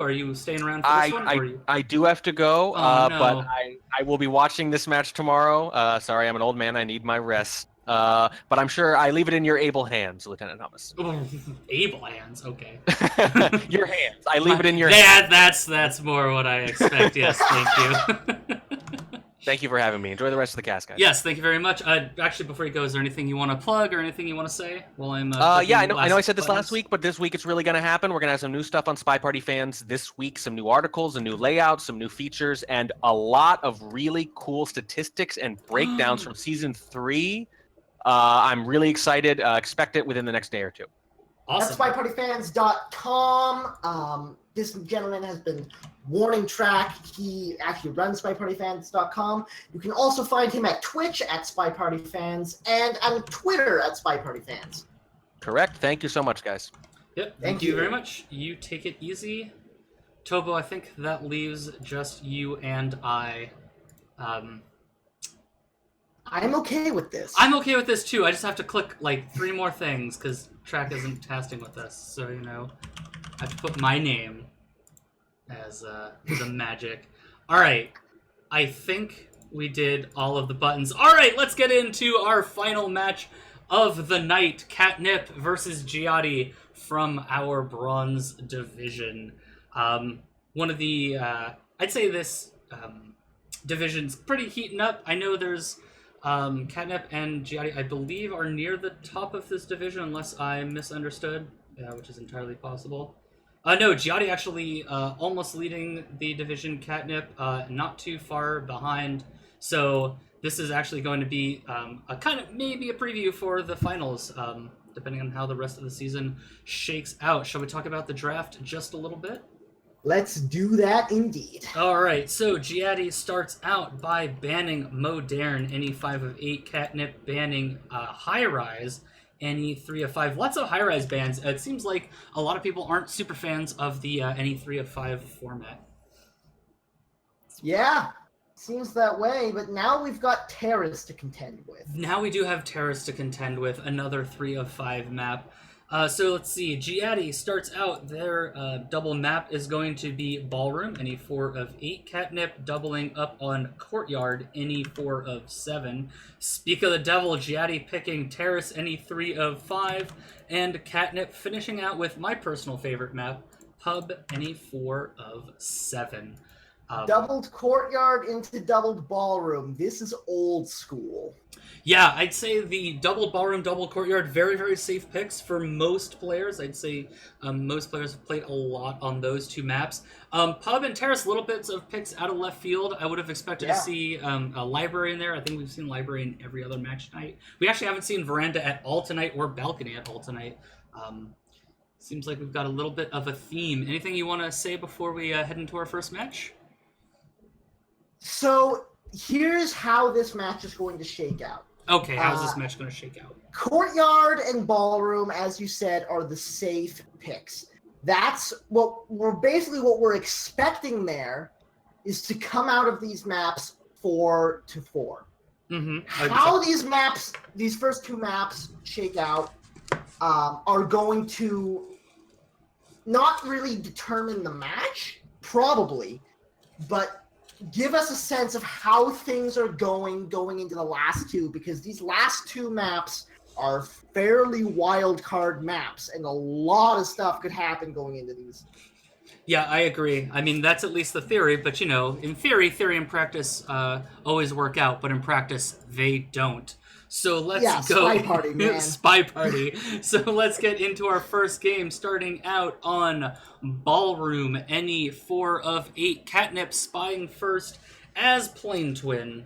Are you staying around for this one? Or are you... I do have to go, Oh, no. but I will be watching this match tomorrow. Sorry, I'm an old man. I need my rest. But I'm sure I leave it in your able hands, Lieutenant Thomas. Able hands, okay. Your hands. I leave it in your hands. That's more what I expect. Yes, thank you. Thank you for having me. Enjoy the rest of the cast, guys. Yes, thank you very much. Actually, before you go, is there anything you want to plug or anything you want to say while I'm? Yeah, I know I said this last week, but this week it's really going to happen. We're going to have some new stuff on SpyParty Fans this week. Some new articles, a new layout, some new features, and a lot of really cool statistics and breakdowns from season 3. I'm really excited. Expect it within the next day or two. Awesome. That's SpyPartyFans.com. This gentleman has been warning track. He actually runs SpyPartyFans.com. You can also find him at Twitch at SpyPartyFans and on Twitter at SpyPartyFans. Correct. Thank you so much, guys. Yep. Thank you very much. You take it easy. Tobo, I think that leaves just you and I. I'm okay with this. I'm okay with this too. I just have to click like 3 more things because Track isn't casting with us. So, you know, I have to put my name as the magic. All right. I think we did all of the buttons. All right, let's get into our final match of the night. Catnip versus JYATY from our bronze division. One of the, I'd say this division's pretty heating up. I know there's Catnip and JYATY, I believe, are near the top of this division, unless I misunderstood, which is entirely possible. No, JYATY actually almost leading the division. Catnip not too far behind. So this is actually going to be a kind of maybe a preview for the finals, depending on how the rest of the season shakes out. Shall we talk about the draft just a little bit? Let's do that indeed. Alright, so JYATY starts out by banning Modern, any 5 of 8. Catnip banning High Rise, any 3 of 5. Lots of High Rise bans. It seems like a lot of people aren't super fans of the any 3 of 5 format. Yeah, seems that way, but now we've got Terrace to contend with. Now we do have Terrace to contend with, another 3 of 5 map. So let's see, JYATY starts out, their double map is going to be Ballroom, any 4 of 8. Catnip doubling up on Courtyard, any 4 of 7. Speak of the Devil, JYATY picking Terrace, any 3 of 5. And Catnip finishing out with my personal favorite map, Pub, any 4 of 7. Doubled Courtyard into doubled Ballroom. This is old school. Yeah, I'd say the double Ballroom, double Courtyard, very, very safe picks for most players. I'd say most players have played a lot on those 2 maps. Pub and Terrace, little bits of picks out of left field. I would have expected to see a Library in there. I think we've seen Library in every other match tonight. We actually haven't seen Veranda at all tonight or Balcony at all tonight. Seems like we've got a little bit of a theme. Anything you want to say before we head into our first match? So here's how this match is going to shake out. Okay, how's this match going to shake out? Courtyard and Ballroom, as you said, are the safe picks. That's what we're expecting there is to come out of these maps 4-4. Mm-hmm. How these first 2 maps shake out are going to not really determine the match, probably, but give us a sense of how things are going into the last 2, because these last 2 maps are fairly wild card maps, and a lot of stuff could happen going into these. Yeah, I agree. I mean, that's at least the theory, but you know, in theory and practice always work out, but in practice, they don't. So let's go. SpyParty, man. SpyParty. So let's get into our first game, starting out on Ballroom, any 4 of 8. Catnip spying first as Plane Twin.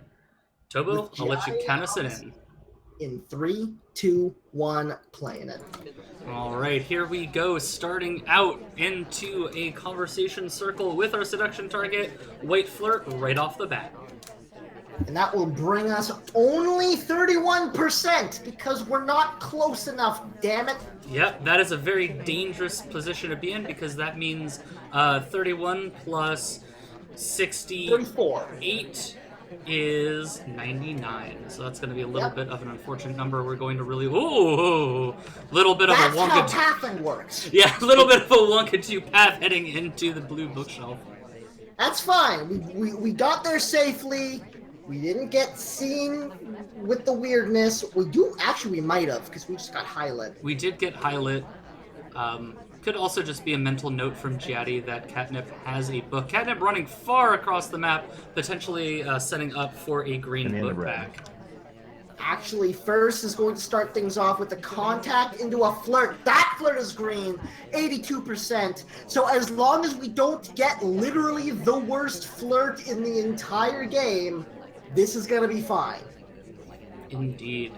Tobo, I'll let you count us in. In 3, 2, 1, playing it. All right, here we go, starting out into a conversation circle with our seduction target, White Flirt, right off the bat. And that will bring us only 31% because we're not close enough, damn it. Yep, that is a very dangerous position to be in because that means 31 plus 68. 34. is 99. So that's going to be a little bit of an unfortunate number. We're going to really... Ooh! Little bit of That's a how Wonka... pathing works. Yeah, a little bit of a Wonka 2 path heading into the blue bookshelf. That's fine. We got there safely. We didn't get seen with the weirdness. We might have, because we just got highlit. We did get highlit. Could also just be a mental note from JYATY that Catnip has a book. Catnip running far across the map, potentially setting up for a green book pack. Actually, first is going to start things off with a contact into a flirt. That flirt is green, 82%. So as long as we don't get literally the worst flirt in the entire game, this is going to be fine. Indeed.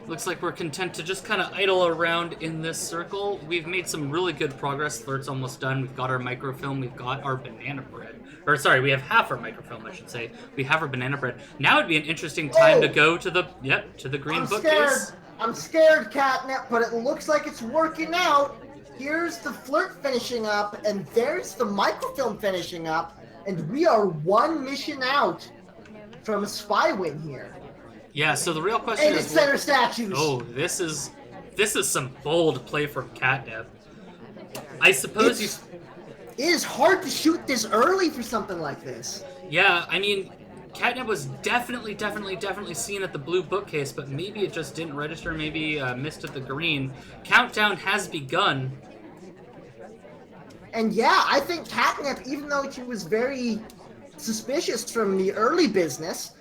Looks like we're content to just kind of idle around in this circle. We've made some really good progress. Flirt's almost done. We've got our microfilm. We've got our banana bread. Or sorry, we have half our microfilm, I should say. We have our banana bread. Now would be an interesting time to go to the green bookcase. I'm scared, Catnip, but it looks like it's working out. Here's the flirt finishing up, and there's the microfilm finishing up, and we are one mission out from a spy win here. Yeah, so the real question and is... it's center statues! Oh, this is some bold play from Catnip. I suppose It is hard to shoot this early for something like this. Yeah, I mean, Catnip was definitely seen at the blue bookcase, but maybe it just didn't register, maybe missed at the green. Countdown has begun. And yeah, I think Catnip, even though she was very suspicious from the early business,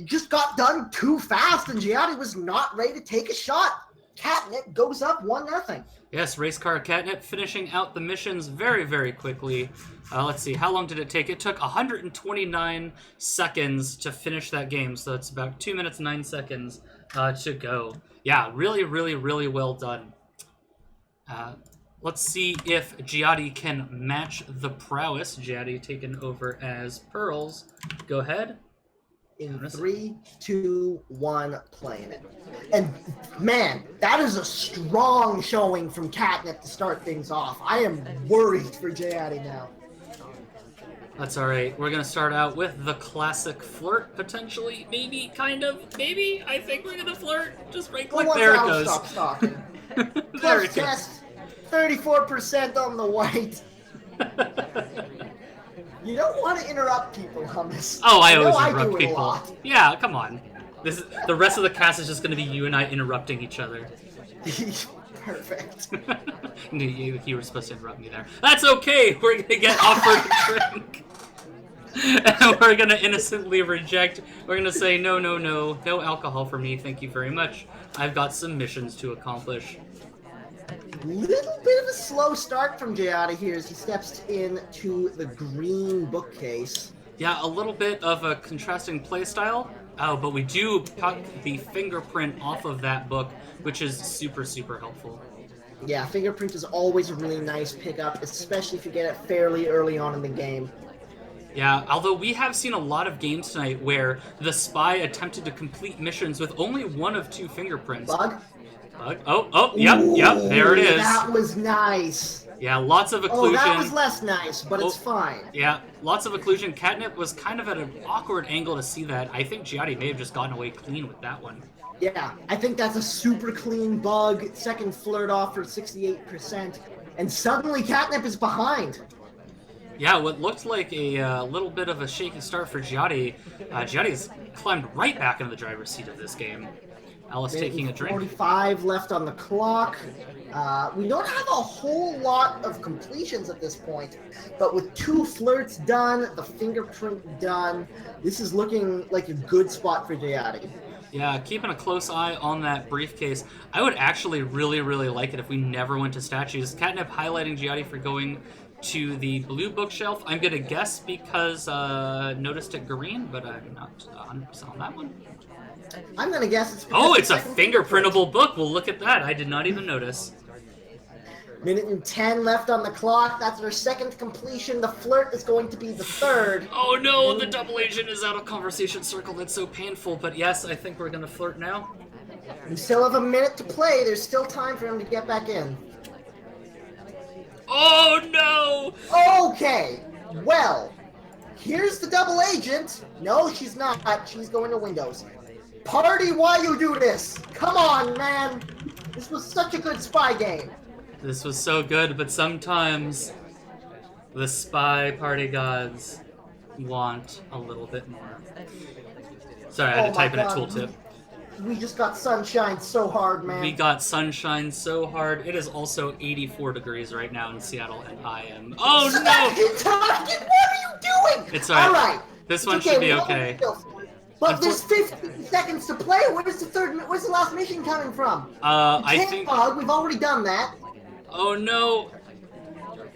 just got done too fast, and JYATY was not ready to take a shot. Catnip goes up 1-0. Yes, race car Catnip finishing out the missions very quickly. Let's see, how long did it take? It took 129 seconds to finish that game, so it's about 2 minutes 9 seconds to go. Yeah, really well done. Let's see if JYATY can match the prowess. JYATY taken over as Pearls. Go ahead. In 3, 2, 1, playing it. And man, that is a strong showing from Catnip to start things off. I am worried for JYATY now. That's alright. We're gonna start out with the classic flirt, potentially. Maybe, kind of, maybe. I think we're gonna flirt. Just right click. There it goes. Stop stalking. There it goes. Test. 34% on the white. You don't want to interrupt people on this. Oh, I always interrupt do people. A lot. Yeah, come on. The rest of the cast is just going to be you and I interrupting each other. Perfect. You were supposed to interrupt me there. That's okay. We're going to get offered a drink. And we're going to innocently reject. We're going to say, no alcohol for me. Thank you very much. I've got some missions to accomplish. Little bit of a slow start from JYATY here as he steps into the green bookcase. Yeah, a little bit of a contrasting playstyle. Oh, but we do cut the fingerprint off of that book, which is super helpful. Yeah, fingerprint is always a really nice pickup, especially if you get it fairly early on in the game. Yeah, although we have seen a lot of games tonight where the spy attempted to complete missions with only one of 2 fingerprints. Bug? Yep, there it is. That was nice. Yeah, lots of occlusion. Oh, that was less nice, but it's fine. Yeah, lots of occlusion. Catnip was kind of at an awkward angle to see that. I think JYATY may have just gotten away clean with that one. Yeah, I think that's a super clean bug. Second flirt off for 68%. And suddenly Catnip is behind. Yeah, what looked like a little bit of a shaky start for JYATY. JYATY's climbed right back into the driver's seat of this game. Alice taking a drink. 45 left on the clock. We don't have a whole lot of completions at this point, but with 2 flirts done, the fingerprint done, this is looking like a good spot for JYATY. Yeah, keeping a close eye on that briefcase. I would actually really like it if we never went to statues. Catnip highlighting JYATY for going to the blue bookshelf. I'm going to guess because noticed it green, but I'm not 100% on that one. I'm gonna guess it's. Oh, it's a fingerprintable book. Well, look at that. I did not even notice. Minute and 10 left on the clock. That's our second completion. The flirt is going to be the third. Oh no, the double agent is out of conversation circle. That's so painful. But yes, I think we're gonna flirt now. We still have a minute to play. There's still time for him to get back in. Oh no! Okay. Well, Here's the double agent. No, she's not. She's going to Windows. Party, why you do this? Come on, man. This was such a good spy game. This was so good, but sometimes the SpyParty gods want a little bit more. Sorry, I had to type in a tooltip. We just got sunshine so hard, man. We got sunshine so hard. It is also 84 degrees right now in Seattle, and I am... Oh, no! What are you doing? It's alright. All right. This one should be okay. But there's 15 seconds to play. Where's the last mission coming from? I think... We've already done that. Oh, no.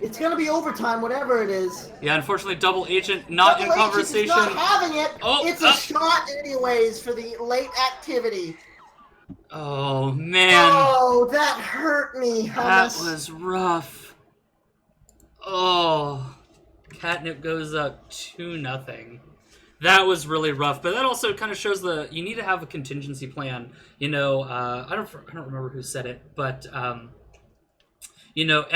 It's gonna be overtime, whatever it is. Yeah, unfortunately, double agent not in conversation. Not having it. Oh, it's a shot anyways for the late activity. Oh, man. Oh, that hurt me, That Hummus. was rough. Oh. Catnip goes up 2-0. That was really rough, but that also kind of shows you need to have a contingency plan. You know, I don't remember who said it, but you know,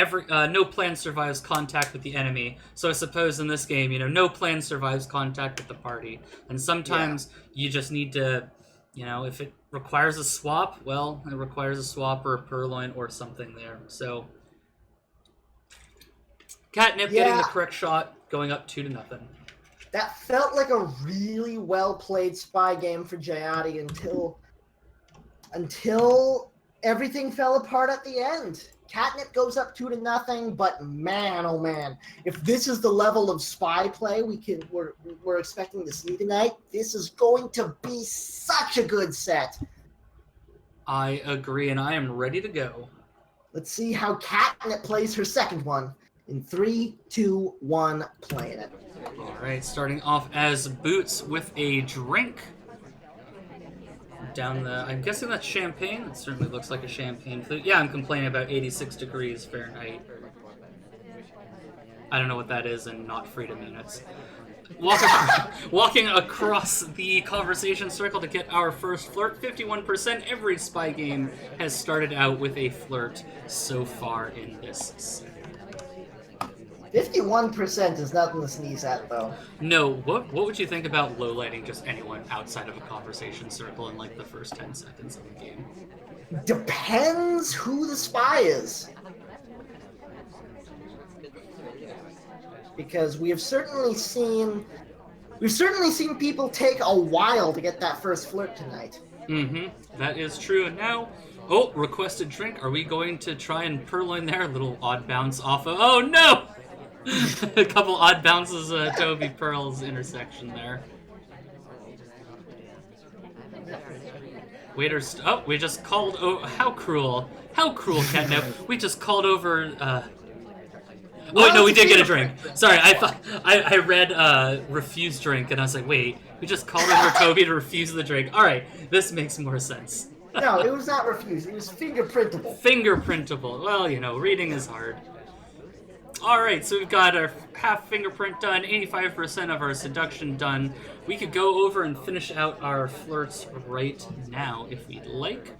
no plan survives contact with the enemy. So I suppose in this game, you know, no plan survives contact with the party. And sometimes you just need to, you know, if it requires a swap, well, it requires a swap or a purloin or something there. So Catnip getting the correct shot, going up 2-0. That felt like a really well played spy game for JYATY until everything fell apart at the end. Catnip goes up 2-0, but man, oh man, if this is the level of spy play we're expecting to see tonight, this is going to be such a good set. I agree, and I am ready to go. Let's see how Catnip plays her second one. In 3, 2, 1, playing it. All right, starting off as Boots with a drink. I'm guessing that's champagne. It certainly looks like a champagne flute. Yeah, I'm complaining about 86 degrees Fahrenheit. I don't know what that is and not freedom units. Walking across the conversation circle to get our first flirt, 51%. Every spy game has started out with a flirt so far in this set. 51% is nothing to sneeze at, though. No, what would you think about low-lighting just anyone outside of a conversation circle in like the first 10 seconds of the game? Depends who the spy is. Because we've certainly seen people take a while to get that first flirt tonight. Mm-hmm. That is true. And now, requested drink. Are we going to try and purloin there? A little odd bounce off of... Oh, no! A couple odd bounces, Toby Pearl's intersection there. Waiters... Oh, we just called... Oh, how cruel. How cruel, Catnip. We just called over... Oh, wait, no, we did get a drink. Sorry, I thought... I read, refuse drink, and I was like, wait, we just called over Toby to refuse the drink. Alright, this makes more sense. No, it was not refused. It was fingerprintable. Fingerprintable. Well, you know, reading is hard. Alright, so we've got our half fingerprint done, 85% of our seduction done. We could go over and finish out our flirts right now, if we'd like.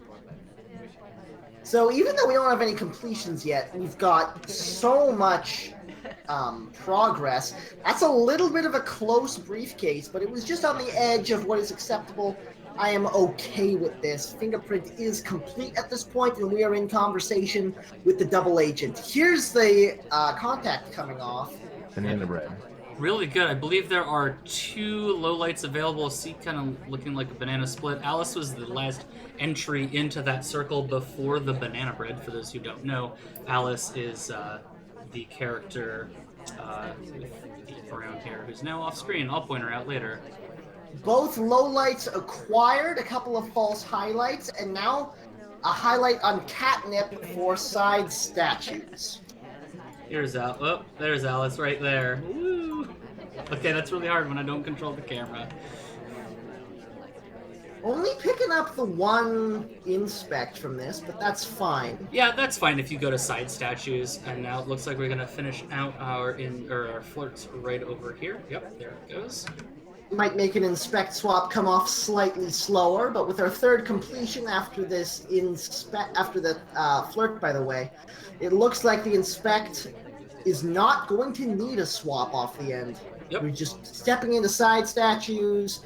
So even though we don't have any completions yet, we've got so much progress. That's a little bit of a close briefcase, but it was just on the edge of what is acceptable. I am okay with this. Fingerprint is complete at this point, and we are in conversation with the double agent. Here's the contact coming off. Banana bread. Really good. I believe there are 2 lowlights available. See, kind of looking like a banana split. Alice was the last entry into that circle before the banana bread. For those who don't know, Alice is the character with the brown hair who's now off screen. I'll point her out later. Both lowlights acquired, a couple of false highlights, and now a highlight on Catnip for side statues. Here's Alice. Oh, there's Alice right there. Woo! Okay, that's really hard when I don't control the camera. Only picking up the one inspect from this, but that's fine. Yeah, that's fine if you go to side statues. And now it looks like we're gonna finish out our flirts right over here. Yep, there it goes. Might make an inspect swap come off slightly slower, but with our third completion after this flirt, by the way, it looks like the inspect is not going to need a swap off the end. Yep. We're just stepping into side statues,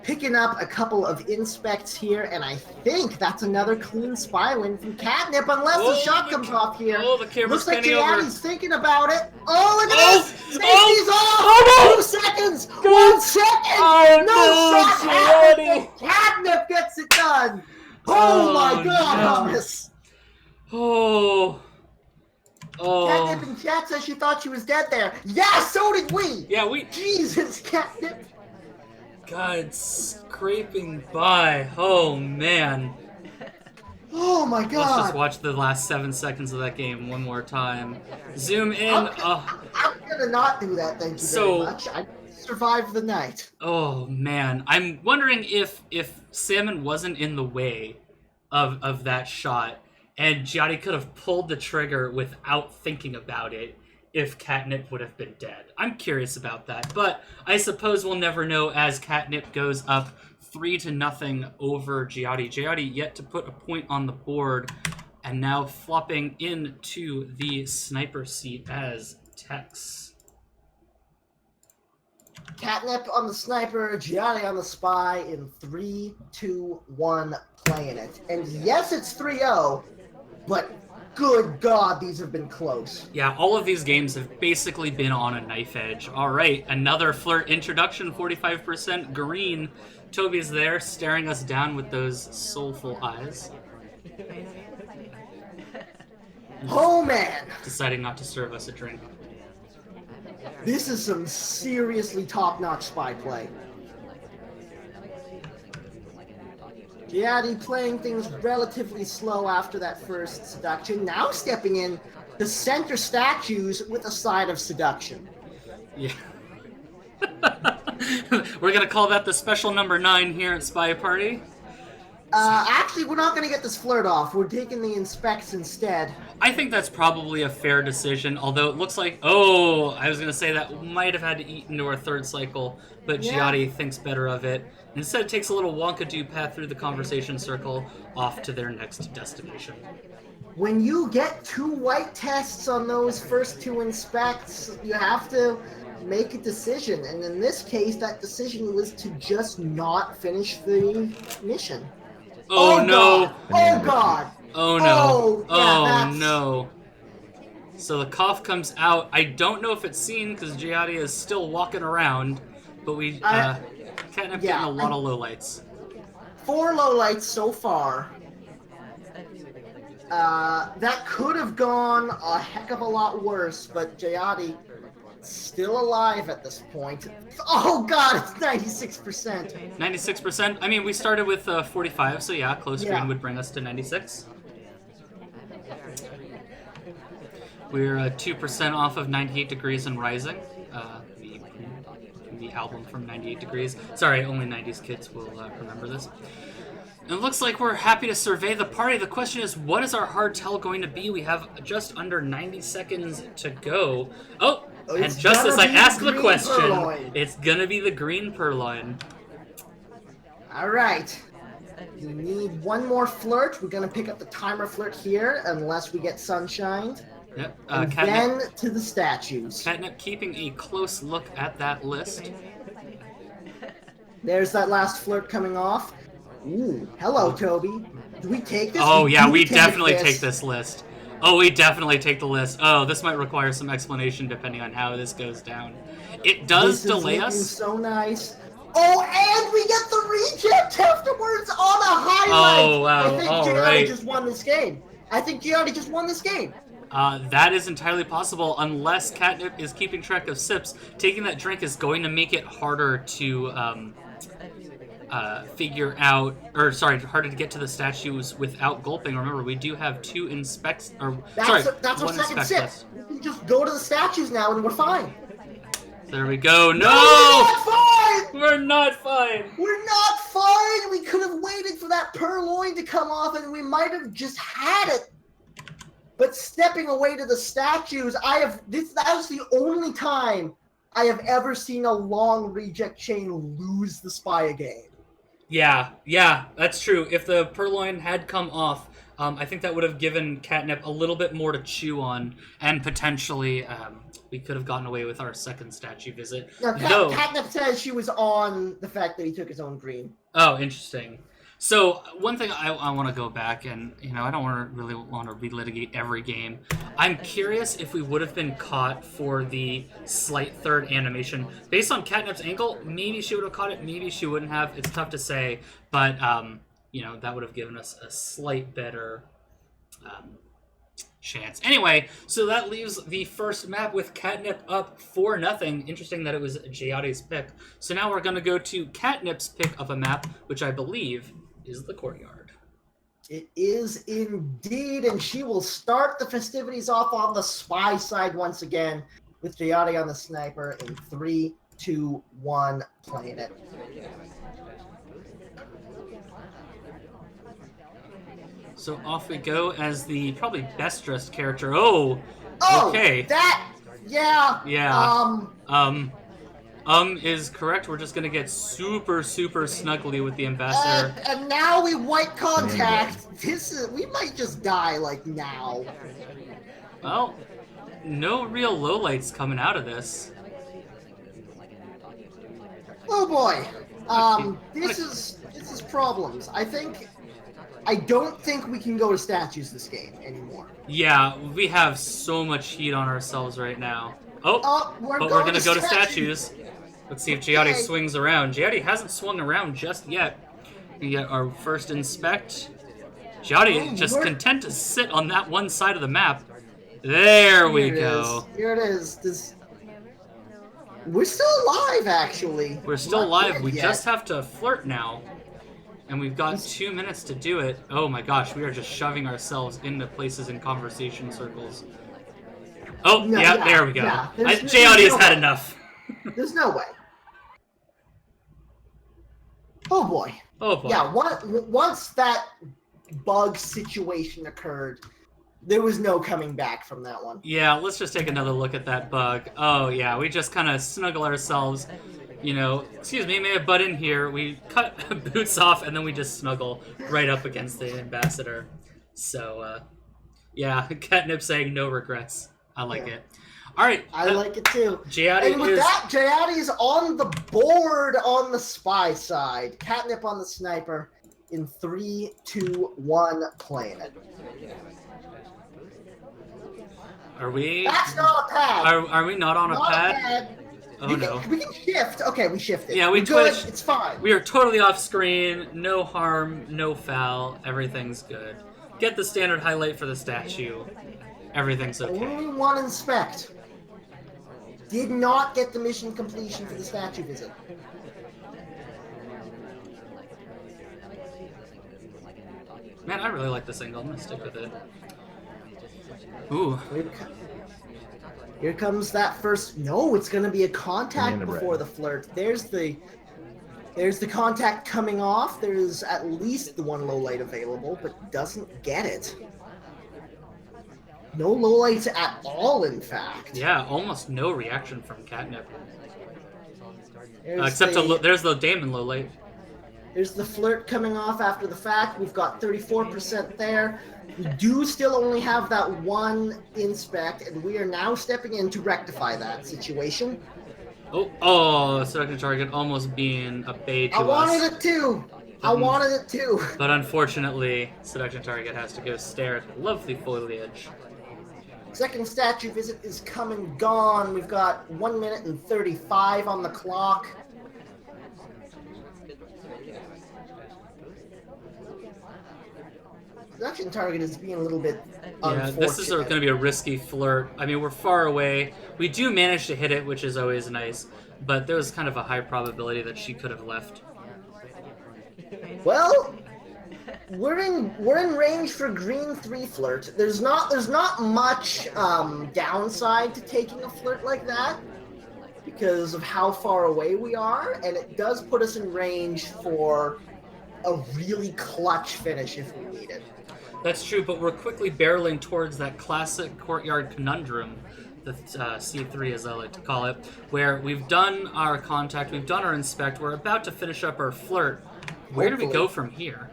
picking up a couple of inspects here, and I think that's another clean spy win from Catnip, unless the shot comes off here. Oh, the camera's Looks like scanning over. JYATY's thinking about it. Oh, look at this! Safety's off! Oh, 2 seconds! 1 second! Oh, no shot happens, JYATY. and Catnip gets it done! Oh, my God, no. Thomas! Oh. Oh. Catnip in chat says she thought she was dead there. Yeah, so did we! Yeah, we... Jesus, Catnip! God, scraping by. Oh, man. Oh my Let's just God! watch the last 7 seconds of that game one more time. Zoom in. I'm gonna not do that, thank you very much. I survived the night. Oh, man. I'm wondering if Salmon wasn't in the way of that shot, and JYATY could have pulled the trigger without thinking about it if Catnip would have been dead. I'm curious about that, but I suppose we'll never know as Catnip goes up 3-0 over JYATY. JYATY yet to put a point on the board, and now flopping into the sniper seat as Tex. Catnip on the sniper, JYATY on the spy in 3, 2, 1, playing it. And yes, it's 3-0, but good God, these have been close. Yeah, all of these games have basically been on a knife edge. All right, another flirt introduction, 45% green. Toby's there, staring us down with those soulful eyes. Oh man! Deciding not to serve us a drink. This is some seriously top-notch spy play. JYATY playing things relatively slow after that first seduction. Now stepping in the center statues with a side of seduction. Yeah. We're gonna call that the special number 9 here at SpyParty. Actually, we're not going to get this flirt off. We're taking the inspects instead. I think that's probably a fair decision, although it looks like... Oh, I was going to say that might have had to eat into our third cycle, but Yeah. JYATY thinks better of it. Instead, takes a little Wonkadoo path through the conversation circle off to their next destination. When you get 2 white tests on those first 2 inspects, you have to make a decision. And in this case, that decision was to just not finish the mission. Oh, no! God. Oh God! Oh no! Oh, yeah, Oh that's- no! So the cough comes out. I don't know if it's seen because JYATY is still walking around, but we Catnip getting a lot of lowlights. 4 lowlights so far. That could have gone a heck of a lot worse, but JYATY still alive at this point. Oh God, it's 96%. 96%. I mean, we started with 45, so yeah, close Yeah. green would bring us to 96. We're 2% off of 98 Degrees and Rising, the album from 98 Degrees. Sorry, only 90s kids will remember this. It looks like we're happy to survey the party. The question is, what is our hard tell going to be? We have just under 90 seconds to go. Oh, and It's just as I gonna be ask the the green question, purloin. it's gonna be the green purloin. Alright. We need 1 more flirt. We're gonna pick up the timer flirt here, unless we get sunshined. Yep. And Catnip, then to the statues. Catnip keeping a close look at that list. There's that last flirt coming off. Ooh, hello, Toby. Do we take this? Oh yeah, do we definitely take this list. Oh, we definitely take the list. Oh, this might require some explanation depending on how this goes down. It does This is delay looking us. so nice. Oh, and we get the reject afterwards on a highlight. Oh, wow. I think All JYATY right. just won this game. I think JYATY just won this game. That is entirely possible unless Catnip is keeping track of sips. Taking that drink is going to make it harder to figure out, or sorry, harder to get to the statues without gulping. Remember, we do have 2 inspects, or That's sorry, our 1 second inspect sip. list. We can just go to the statues now and we're fine. There we go. No! We're not fine! We're not fine! We're not fine! We could have waited for that purloin to come off and we might have just had it. But stepping away to the statues, that was the only time I have ever seen a long reject chain lose the spy game. Yeah, that's true. If the purloin had come off, I think that would have given Catnip a little bit more to chew on, and potentially we could have gotten away with our second statue visit. No, Though, Catnip says she was on the fact that he took his own green. oh, interesting. So one thing I want to go back and, I don't really want to relitigate every game. I'm curious if we would have been caught for the slight third animation. Based on Catnip's ankle, maybe she would have caught it, maybe she wouldn't have. It's tough to say, but, that would have given us a slight better chance. Anyway, so that leaves the first map with Catnip up 4-0. Interesting that it was JYATY's pick. So now we're going to go to Catnip's pick of a map, which I believe is the courtyard. It is indeed, and she will start the festivities off on the spy side once again with JYATY on the sniper in 3, 2, 1, playing it. So off we go as the probably best dressed character. Oh, okay. Yeah. Is correct. We're just gonna get super snuggly with the ambassador. And now we white contact. We might just die like now. Well, no real lowlights coming out of this. Oh boy. This is problems. I don't think we can go to statues this game anymore. Yeah, we have so much heat on ourselves right now. We're gonna go to statues. Let's see if JYATY swings around. JYATY hasn't swung around just yet. We get our first inspect. JYATY just content to sit on that one side of the map. There we go. Here it is. We're still alive, actually. We're still alive. We just have to flirt now. And we've got 2 minutes to do it. Oh my gosh, we are just shoving ourselves into places in conversation circles. Oh, there we go. Yeah, JYATY has had enough. There's no way. Oh boy. Oh boy. Yeah, once that bug situation occurred, there was no coming back from that one. Yeah, let's just take another look at that bug. Oh yeah, we just kind of snuggle ourselves. Excuse me, may I butt in here? We cut boots off and then we just snuggle right up against the ambassador. So, yeah, Catnip saying no regrets. I like it. All right. I like it too. JYATY and with that, JYATY is on the board on the spy side. Catnip on the sniper in 3, 2, 1, playing it. Are we? That's not a pad. Are we not on a pad? Oh no. We can shift. Okay, we shifted. Yeah, we good. twitched. It's fine. We are totally off screen. No harm, no foul. Everything's good. Get the standard highlight for the statue. Everything's okay. Only one inspect. Did not get the mission completion for the statue visit. Man, I really like this angle. I'm gonna stick with it. Ooh. Here comes that first. No, it's going to be a contact before the flirt. There's the contact coming off. There's at least the one low light available, but doesn't get it. No low lights at all, in fact. Yeah, almost no reaction from Catnip. Except there's the Damon low light. There's the flirt coming off after the fact. We've got 34% there. We do still only have that one inspect, and we are now stepping in to rectify that situation. Seduction target almost being a bait to I us. wanted it too. But unfortunately, seduction target has to go stare at the lovely foliage. Second statue visit is come and gone. We've got 1 minute and 35 on the clock. Seduction target is being a little bit unfortunate. This is going to be a risky flirt. I mean, we're far away. We do manage to hit it, which is always nice. But there was kind of a high probability that she could have left. Well, we're in range for green 3 flirt. There's not much downside to taking a flirt like that because of how far away we are, and it does put us in range for a really clutch finish if we need it. That's true, but we're quickly barreling towards that classic courtyard conundrum, the C3 as I like to call it, where we've done our contact, we've done our inspect, we're about to finish up our flirt. Where do we go from here?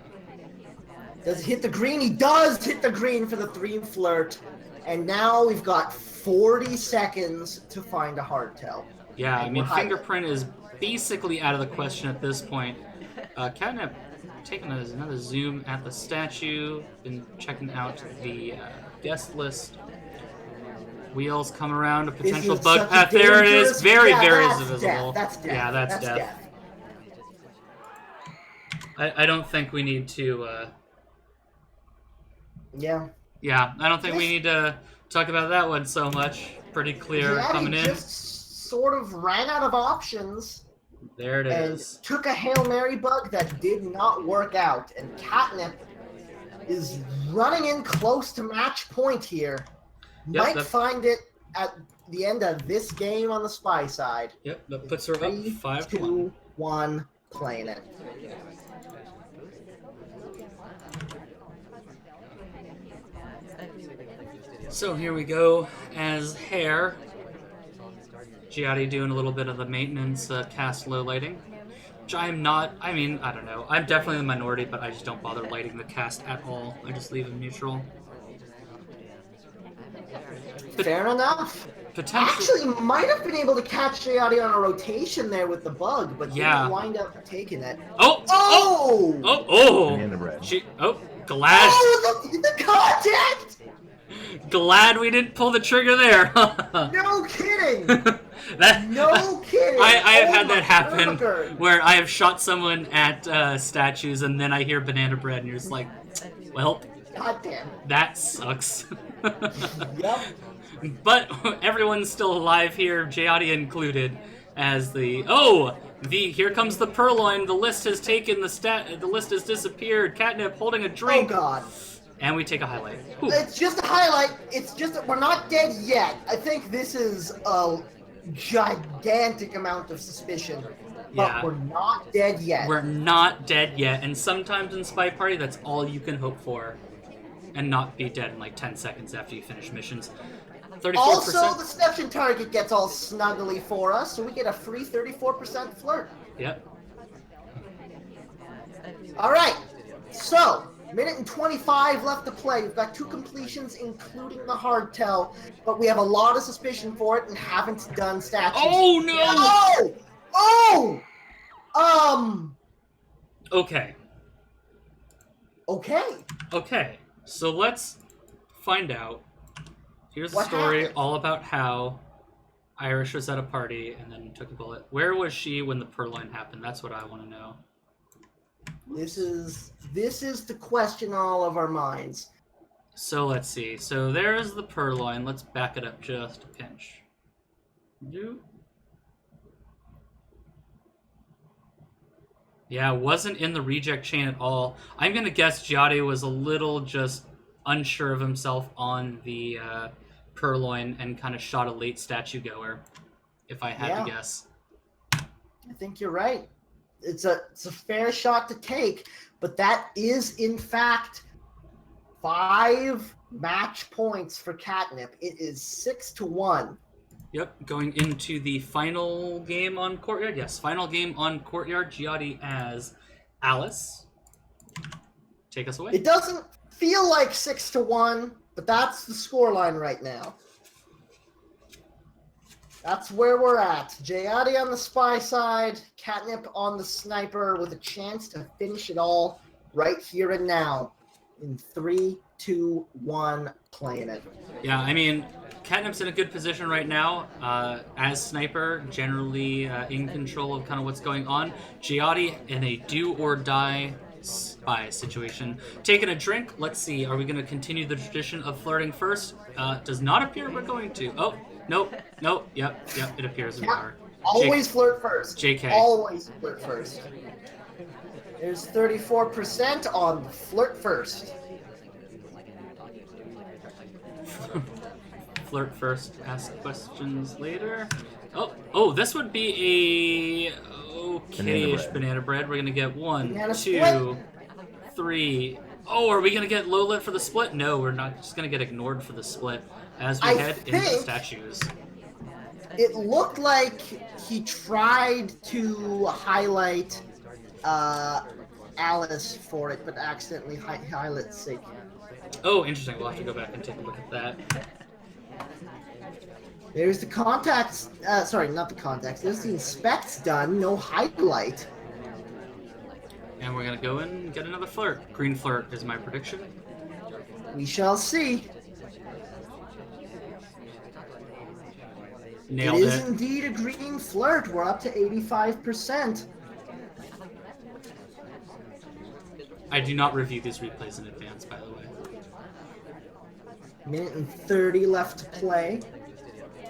Does he hit the green? He does hit the green for the 3 flirt. And now we've got 40 seconds to find a hardtail. Yeah, I And mean, we're hiding. fingerprint is basically out of the question at this point. Catnip taking another zoom at the statue, been checking out the guest list. Wheels come around, a potential Is it bug such a path. There it is. dangerous- Very, Yeah, very that's visible. death. That's death. Yeah, that's death. I don't think we need to. Yeah. Yeah, I don't think we need to talk about that one so much. Pretty clear Yeah, coming he in. just sort of ran out of options. There it and is. took a Hail Mary bug that did not work out. And Catnip is running in close to match point here. Yep, Might find it at the end of this game on the spy side. Yep, that puts her up 3, 5-1. 2, 1, playing it. So here we go as Hair. JYATY doing a little bit of the maintenance cast low lighting. Which I'm not, I mean, I don't know. I'm definitely the minority, but I just don't bother lighting the cast at all. I just leave them neutral. Fair enough. Potentially. Actually, might have been able to catch JYATY on a rotation there with the bug, but didn't wind up taking it. Oh! Oh! Oh! Oh! Banana bread. Glad. Oh, the contact! Glad we didn't pull the trigger there. No kidding! That, No kidding! I have had my that happen word. where I have shot someone at statues and then I hear banana bread and you're just like, well, God damn. that sucks. Yep. But everyone's still alive here, JYATY included, as here comes the purloin. The list has taken the list has disappeared. Catnip holding a Oh drink, god. and we take a highlight. Whew. It's just a highlight. It's just that we're not dead yet. I think this is a gigantic amount of suspicion. But Yeah. we're not dead yet. We're not dead yet, and sometimes in SpyParty, that's all you can hope for, and not be dead in like 10 seconds after you finish missions. 34%. Also, the deception target gets all snuggly for us, so we get a free 34% flirt. Yep. All right, so minute and 25 left to play. We've got 2 completions, including the hardtail, but we have a lot of suspicion for it and haven't done statues. Oh no! Okay. Okay. Okay. So let's find out. Here's a What story happened? all about how Irish was at a party and then took a bullet. Where was she when the purloin happened? That's what I want to know. This is the question on all of our minds. So let's see. So there's the purloin. Let's back it up just a pinch. Yeah, wasn't in the reject chain at all. I'm gonna guess JYATY was a little just unsure of himself on the purloin and kind of shot a late statue goer, if I had to guess. I think you're right. It's a fair shot to take, but that is in fact 5 match points for Catnip. It is 6-1. Yep, going into the final game on Courtyard. Yes, final game on Courtyard. JYATY as Alice. Take us away. It doesn't feel like 6-1, but that's the scoreline right now. That's where we're at. JYATY on the spy side, Catnip on the sniper with a chance to finish it all right here and now. In 3, 2, 1, playing it. Yeah, I mean, Catnip's in a good position right now as sniper, generally in control of kind of what's going on. JYATY in a do-or-die spy situation. Taking a drink. Let's see. Are we going to continue the tradition of flirting first? Does not appear we're going to. Oh, nope. Yep. It appears we are. Always flirt first. JK. Always flirt first. There's 34% on the flirt first. Flirt first, ask questions later. Oh, this would be a okay-ish banana bread. We're gonna get 1, Banana 2, 3. Oh, are we gonna get low lit for the split? No, we're not. Just gonna get ignored for the split as we head into the statues. It looked like he tried to highlight Alice for it, but accidentally highlight Sig. Oh, interesting. We'll have to go back and take a look at that. There's the contacts. Sorry, not the contacts. There's the inspects done. No highlight. And we're gonna go and get another flirt. Green flirt is my prediction. We shall see. Nailed It is it. indeed a green flirt. We're up to 85%. I do not review these replays in advance, by the way. Minute and 30 left to play.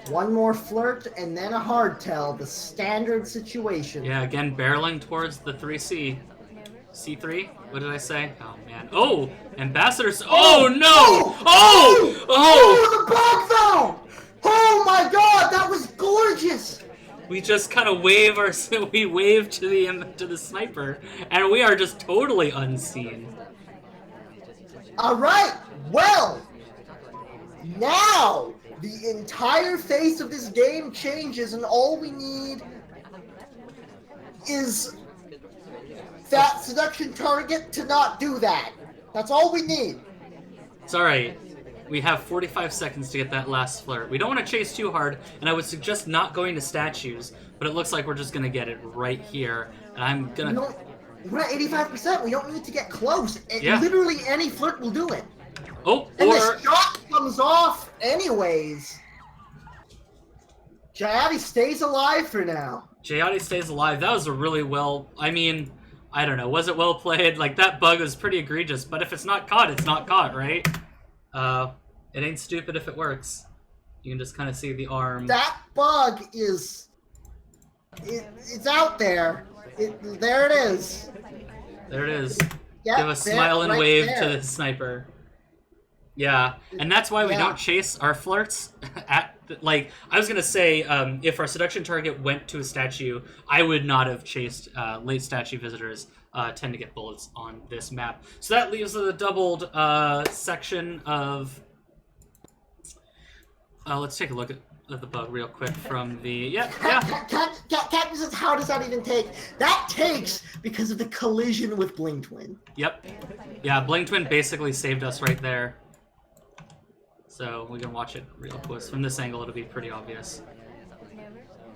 One more flirt and then a hardtail. The standard situation. Yeah, again, barreling towards the 3C. C3? What did I say? Oh, man. Oh! Ambassadors. Oh, no! Oh! Oh, the bug though! Oh my god, that was gorgeous! We just kind of we wave to the sniper, and we are just totally unseen. Alright, well, now the entire face of this game changes, and all we need is that seduction target to not do that. That's all we need. It's alright. We have 45 seconds to get that last flirt. We don't want to chase too hard, and I would suggest not going to statues, but it looks like we're just going to get it right here. And I'm going to... We're at 85%. We don't need to get close. Yeah. Literally any flirt will do it. Oh, And or... the shot comes off anyways. JYATY stays alive for now. JYATY stays alive. That was a really well... I mean, I don't know. Was it well played? Like, that bug was pretty egregious, but if it's not caught, it's not caught, right? It ain't stupid if it works. You can just kind of see the arm. That bug is... it's out there. There it is. There it is. Yep, Give a smile and right wave there. to the sniper. Yeah, and that's why we Yeah. don't chase our flirts at... Like, I was going to say, if our seduction target went to a statue, I would not have chased late statue visitors. Tend to get bullets on this map. So that leaves a doubled section of... let's take a look at the bug real quick from the... Yeah. Cat says, how does that even take? That takes because of the collision with Bling Twin. Yep. Yeah, Bling Twin basically saved us right there. So we can watch it real quick. From this angle, it'll be pretty obvious.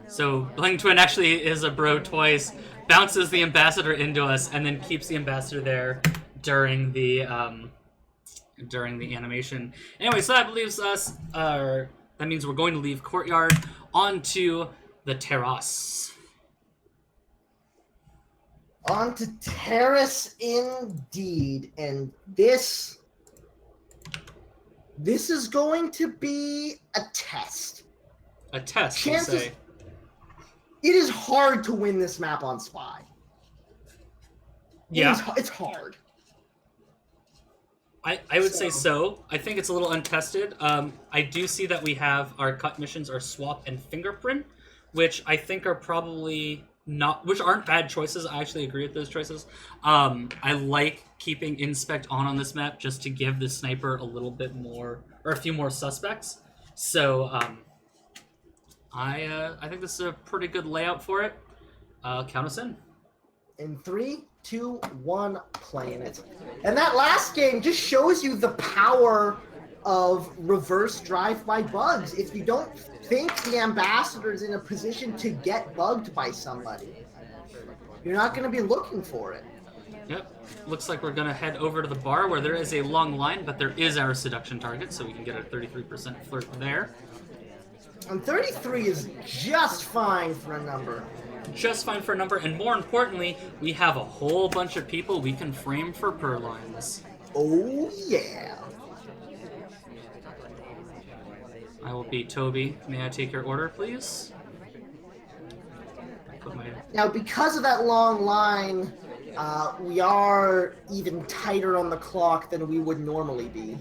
So Bling Twin actually is a bro twice, bounces the ambassador into us, and then keeps the ambassador there during the animation. Anyway, so that leaves us. That means we're going to leave courtyard onto the terrace. Onto terrace indeed, and this is going to be a test. A test, you Chances- say? It is hard to win this map on Spy. Yeah. It's hard. I would say so. I think it's a little untested. I do see that we have our cut missions are swap and fingerprint, which I think are probably not, which aren't bad choices. I actually agree with those choices. I like keeping inspect on this map just to give the sniper a little bit more, or a few more suspects. So I think this is a pretty good layout for it. Count us in. In 3, 2, 1, playing it. And that last game just shows you the power of reverse drive-by bugs. If you don't think the ambassador's in a position to get bugged by somebody, you're not going to be looking for it. Yep. Looks like we're going to head over to the bar where there is a long line, but there is our seduction target, so we can get a 33% flirt there. And 33 is just fine for a number. Just fine for a number, and more importantly, we have a whole bunch of people we can frame for purloins. Oh, yeah. I will be Toby. May I take your order, please? Now, because of that long line, we are even tighter on the clock than we would normally be.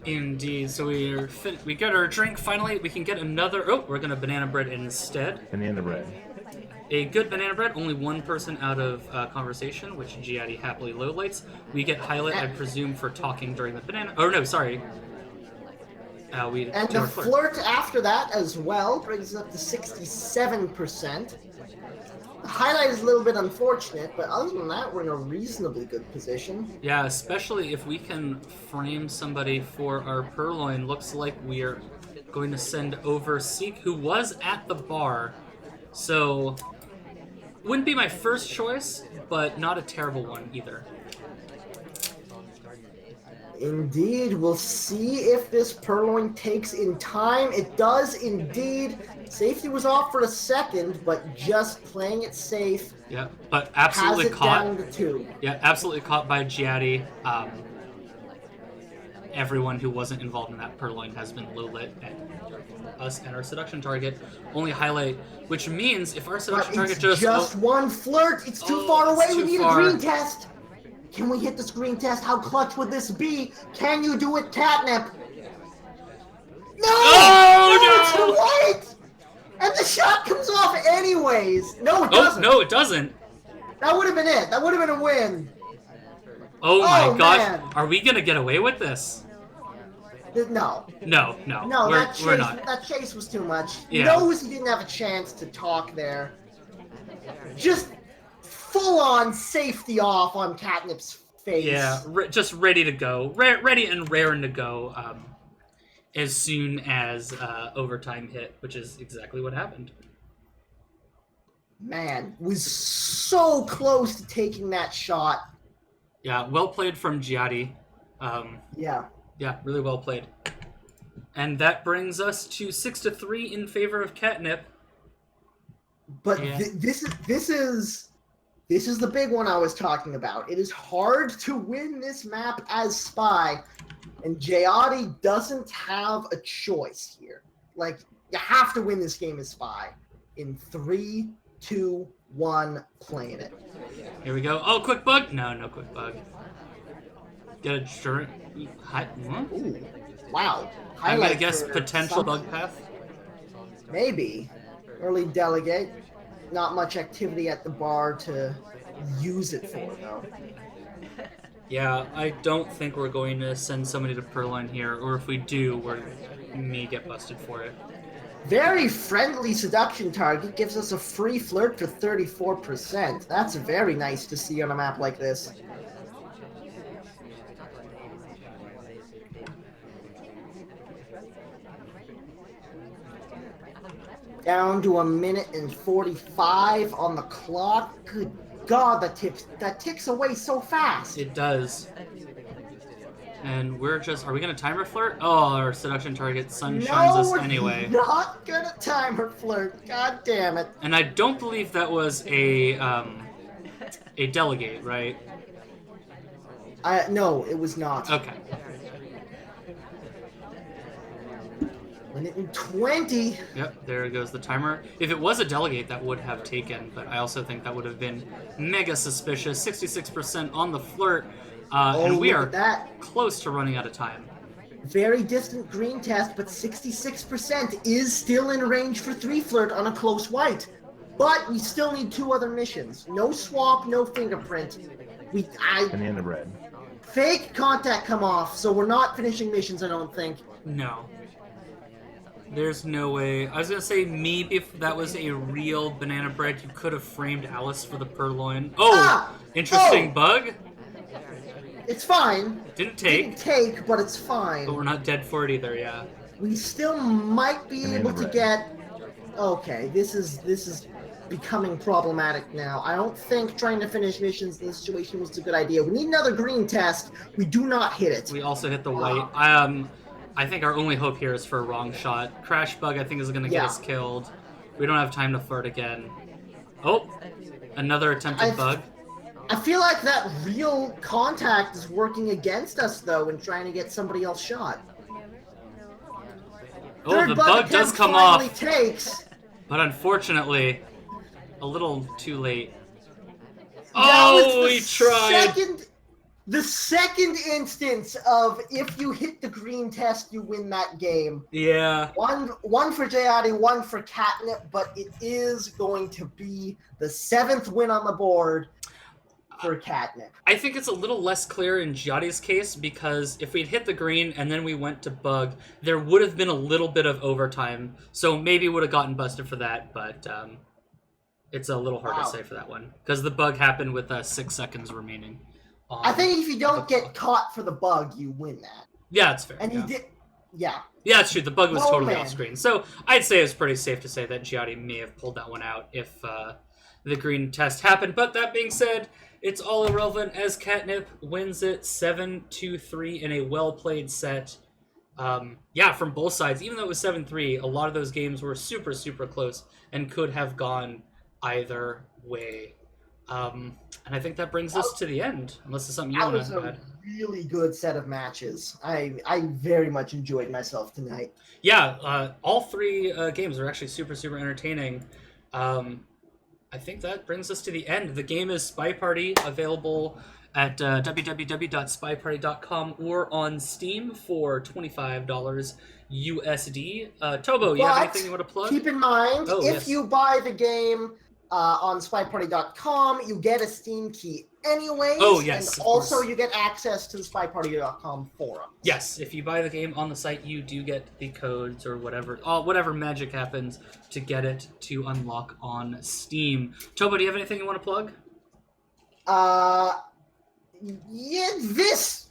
Indeed. So we get our drink. Finally, we can get another. Oh, we're gonna banana bread instead. Banana bread. A good banana bread. Only one person out of conversation, which JYATY happily lowlights. We get highlight, I presume, for talking during the banana. Oh no, sorry. And the flirt after that as well brings us up to 67%. The highlight is a little bit unfortunate, but other than that, we're in a reasonably good position. Yeah, especially if we can frame somebody for our purloin. Looks like we're going to send over Seek, who was at the bar. So, wouldn't be my first choice, but not a terrible one either. Indeed, we'll see if this purloin takes in time. It does indeed. Safety was off for a second, but just playing it safe. Yeah, but absolutely has it caught. Down to 2. Yeah, absolutely caught by JYATY. Everyone who wasn't involved in that purloin has been low lit, and us and our seduction target only highlight, which means if our seduction target just one flirt, it's too far away. We need a green test. Can we hit the screen test? How clutch would this be? Can you do it, Catnip? No! Oh, no! It's white! And the shot comes off anyways. No, it doesn't. No, it doesn't. That would have been it. That would have been a win. Oh my gosh. Man. Are we going to get away with this? No. No, we're not. That chase was too much. He Yeah. knows he didn't have a chance to talk there. Just full-on safety off on Catnip's face. Yeah, just ready to go. Ready and raring to go as soon as overtime hit, which is exactly what happened. Man, was so close to taking that shot. Yeah, well played from JYATY. Yeah, really well played. And that brings us to 6-3 in favor of Catnip. But Yeah. This is the big one I was talking about. It is hard to win this map as Spy, and JYATY doesn't have a choice here. Like, you have to win this game as Spy. In 3, 2, 1, playing it. Here we go. Oh, quick bug? No quick bug. Get a journey. Ooh, wow. I'm gonna Highlight guess for potential something. bug path. Maybe. Early delegate. Not much activity at the bar to use it for, though. Yeah, I don't think we're going to send somebody to Purloin here, or if we do, we may get busted for it. Very friendly seduction target gives us a free flirt for 34%. That's very nice to see on a map like this. Down to 1:45 on the clock. Good God, that ticks away so fast. It does. And we're just... Are we going to timer flirt? Oh, our seduction target sun shines us anyway. No, we're not going to timer flirt. God damn it. And I don't believe that was a delegate, right? No, it was not. Okay. 1:20. Yep, there goes the timer. If it was a delegate, that would have taken, but I also think that would have been mega suspicious. 66% on the flirt, and we are close to running out of time. Very distant green test, but 66% is still in range for 3 flirt on a close white. But we still need 2 other missions. No swap, no fingerprint. Banana bread. Fake contact come off, so we're not finishing missions, I don't think. No. There's no way. I was going to say, maybe if that was a real banana bread, you could have framed Alice for the purloin. Oh! Interesting bug. It's fine. Didn't take. Didn't take, but it's fine. But we're not dead for it either, yeah. We still might be able to get... Okay, this is becoming problematic now. I don't think trying to finish missions in this situation was a good idea. We need another green test. We do not hit it. We also hit the white. I think our only hope here is for a wrong shot. Crash bug, I think, is going to get us killed. We don't have time to flirt again. Oh, another attempted bug. I feel like that real contact is working against us, though, in trying to get somebody else shot. Oh, the bug does come off. Takes. But unfortunately, a little too late. Oh, he tried. The second instance of if you hit the green test, you win that game. Yeah. One for JYATY, one for Catnip, but it is going to be the 7th win on the board. for Catnip. I think it's a little less clear in JYATY's case because if we'd hit the green and then we went to bug, there would have been a little bit of overtime. So maybe would have gotten busted for that, but it's a little hard to say for that one because the bug happened with 6 seconds remaining. I think if you don't get caught for the bug, you win that. Yeah, that's fair. And you did. Yeah. Yeah, it's true. The bug was Oh, totally man. off screen. So I'd say it's pretty safe to say that JYATY may have pulled that one out if the green test happened. But that being said, it's all irrelevant as Catnip wins it 7-2-3 in a well-played set. Yeah, from both sides. Even though it was 7-3, a lot of those games were super, super close and could have gone either way. And I think that brings us to the end, unless there's something you That want was to a add. really good set of matches. I very much enjoyed myself tonight. Yeah, all 3 games are actually super, super entertaining. I think that brings us to the end. The game is SpyParty, available at www.spyparty.com or on Steam for $25 USD. Tobo, you have But anything you want to plug? Keep in mind, Oh, if yes. you buy the game on SpyParty.com, you get a Steam key anyways. Oh, yes, And of also course. you get access to the SpyParty.com forum. Yes, if you buy the game on the site, you do get the codes or whatever magic happens to get it to unlock on Steam. Tobo, do you have anything you want to plug?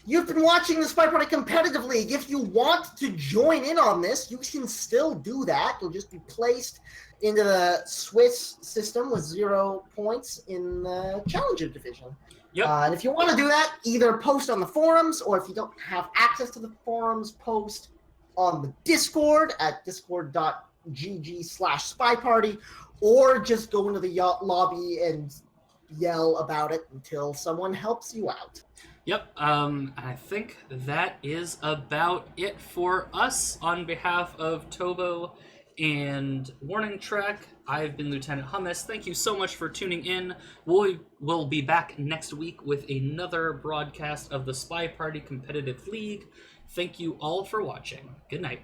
You've been watching the Spy Party Competitive League. If you want to join in on this, you can still do that. You'll just be placed into the Swiss system with 0 points in the Challenger division. Yep. And if you want to do that, either post on the forums, or if you don't have access to the forums, post on the Discord at discord.gg/spyparty, or just go into the lobby and yell about it until someone helps you out. Yep, I think that is about it for us. On behalf of Tobo and Warning Track, I've been Lieutenant Hummus. Thank you so much for tuning in. We'll be back next week with another broadcast of the Spy Party Competitive League. Thank you all for watching. Good night.